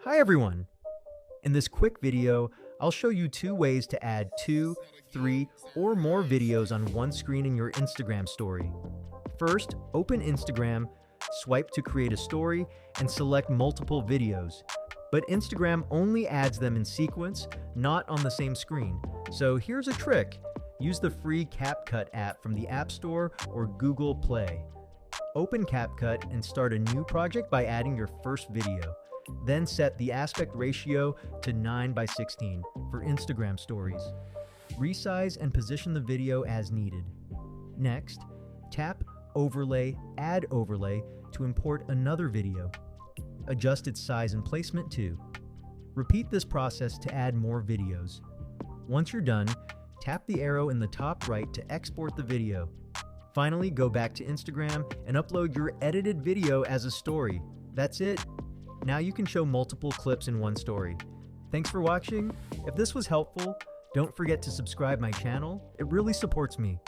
Hi everyone! In this quick video, I'll show you two ways to add 2, 3, or more videos on one screen in your Instagram story. First, open Instagram, swipe to create a story, and select multiple videos. But Instagram only adds them in sequence, not on the same screen. So here's a trick. Use the free CapCut app from the App Store or Google Play. Open CapCut and start a new project by adding your first video. Then set the aspect ratio to 9:16 for Instagram stories. Resize and position the video as needed. Next, tap Overlay, Add Overlay to import another video. Adjust its size and placement too. Repeat this process to add more videos. Once you're done, tap the arrow in the top right to export the video. Finally, go back to Instagram and upload your edited video as a story. That's it. Now you can show multiple clips in one story. Thanks for watching. If this was helpful, don't forget to subscribe my channel. It really supports me.